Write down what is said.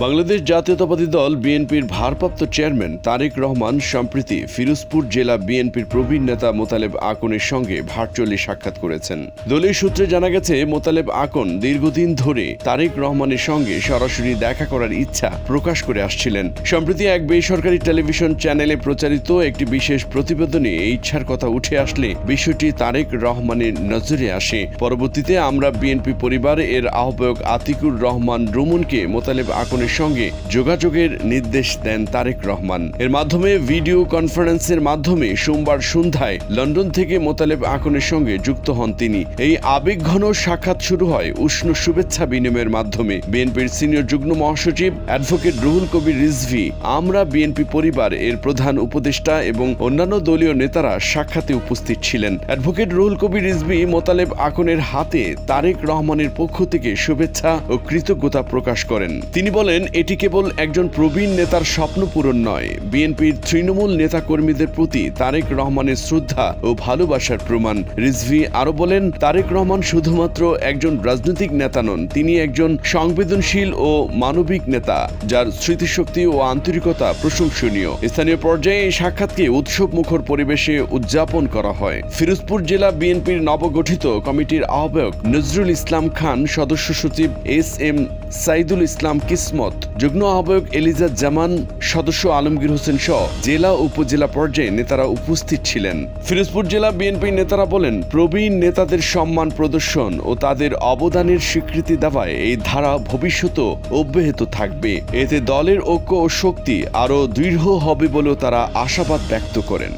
বাংলাদেশ জাতীয়তাবাদী দল বিএনপির ভারপ্রাপ্ত চেয়ারম্যান তারেক রহমান সম্প্রতি ফিরোজপুর জেলা বিএনপির প্রবীণ নেতা মোতালেব আকনের সঙ্গে ভার্চুয়ালি সাক্ষাৎ করেছেন। দলীয় সূত্রে জানা গেছে, মোতালেব আকন দীর্ঘদিন ধরে তারেক রহমানের সঙ্গে সরাসরি দেখা করার ইচ্ছা প্রকাশ করে আসছিলেন। সম্প্রতি এক বেসরকারি টেলিভিশন চ্যানেলে প্রচারিত একটি বিশেষ প্রতিবেদনে এই ইচ্ছার কথা উঠে আসলে বিষয়টি তারেক রহমানের নজরে আসে। পরবর্তীতে আমরা বিএনপি পরিবার এর আহ্বায়ক আতিকুর রহমান রুমনকে মোতালেব আকনের সঙ্গে যোগাযোগের নির্দেশ দেন তারেক রহমান। এর মাধ্যমে ভিডিও কনফারেন্সের মাধ্যমে সোমবার সন্ধ্যায় লন্ডন থেকে মোতালেব আকনের সঙ্গে যুক্ত হন তিনি। এই আবেগঘন সাক্ষাৎ শুরু হয় উষ্ণ শুভেচ্ছা বিনিময়ের মাধ্যমে। বিএনপির সিনিয়র যুগ্ম মহাসচিব অ্যাডভোকেট রুহুল কবির রিজভী, আমরা বিএনপি পরিবার এর প্রধান উপদেষ্টা এবং অন্যান্য দলীয় নেতারা সাক্ষাতে উপস্থিত ছিলেন। অ্যাডভোকেট রুহুল কবির রিজভী মোতালেব আকনের হাতে তারেক রহমানের পক্ষ থেকে শুভেচ্ছা ও কৃতজ্ঞতা প্রকাশ করেন। তিনি বলেন, এটি কেবল একজন প্রবীণ নেতার স্বপ্ন পূরণ নয়, বিএনপির তৃণমূল নেতা কর্মীদের প্রতি তারেক রহমানের শ্রদ্ধা ও ভালোবাসার প্রমাণ। রিজভী আরো বলেন, তারেক রহমান শুধুমাত্র একজন রাজনৈতিক নেতা নন, তিনি একজন সংবেদনশীল ও মানবিক নেতা যার স্মৃতিশক্তি ও আন্তরিকতা প্রশংসনীয়। স্থানীয় পর্যায়ে এই সাক্ষাৎকে উৎসবমুখর পরিবেশে উদযাপন করা হয়। ফিরোজপুর জেলা বিএনপির নবগঠিত কমিটির আহ্বায়ক নজরুল ইসলাম খান, সদস্য সচিব এস.এম. সাইদুল ইসলাম কিসমত, যুগ্ম আহ্বায়ক এলিজা জামান, সদস্য আলমগীর হোসেন সহ জেলা উপজেলা পর্যায়ে নেতারা উপস্থিত ছিলেন। ফিরোজপুর জেলা বিএনপি নেতারা বলেন, প্রবীণ নেতাদের সম্মান প্রদর্শন ও তাদের অবদানের স্বীকৃতি দেওয়ায় এই ধারা ভবিষ্যতেও অব্যাহত থাকবে। এতে দলের ঐক্য ও শক্তি আরও দৃঢ় হবে বলেও তারা আশাবাদ ব্যক্ত করেন।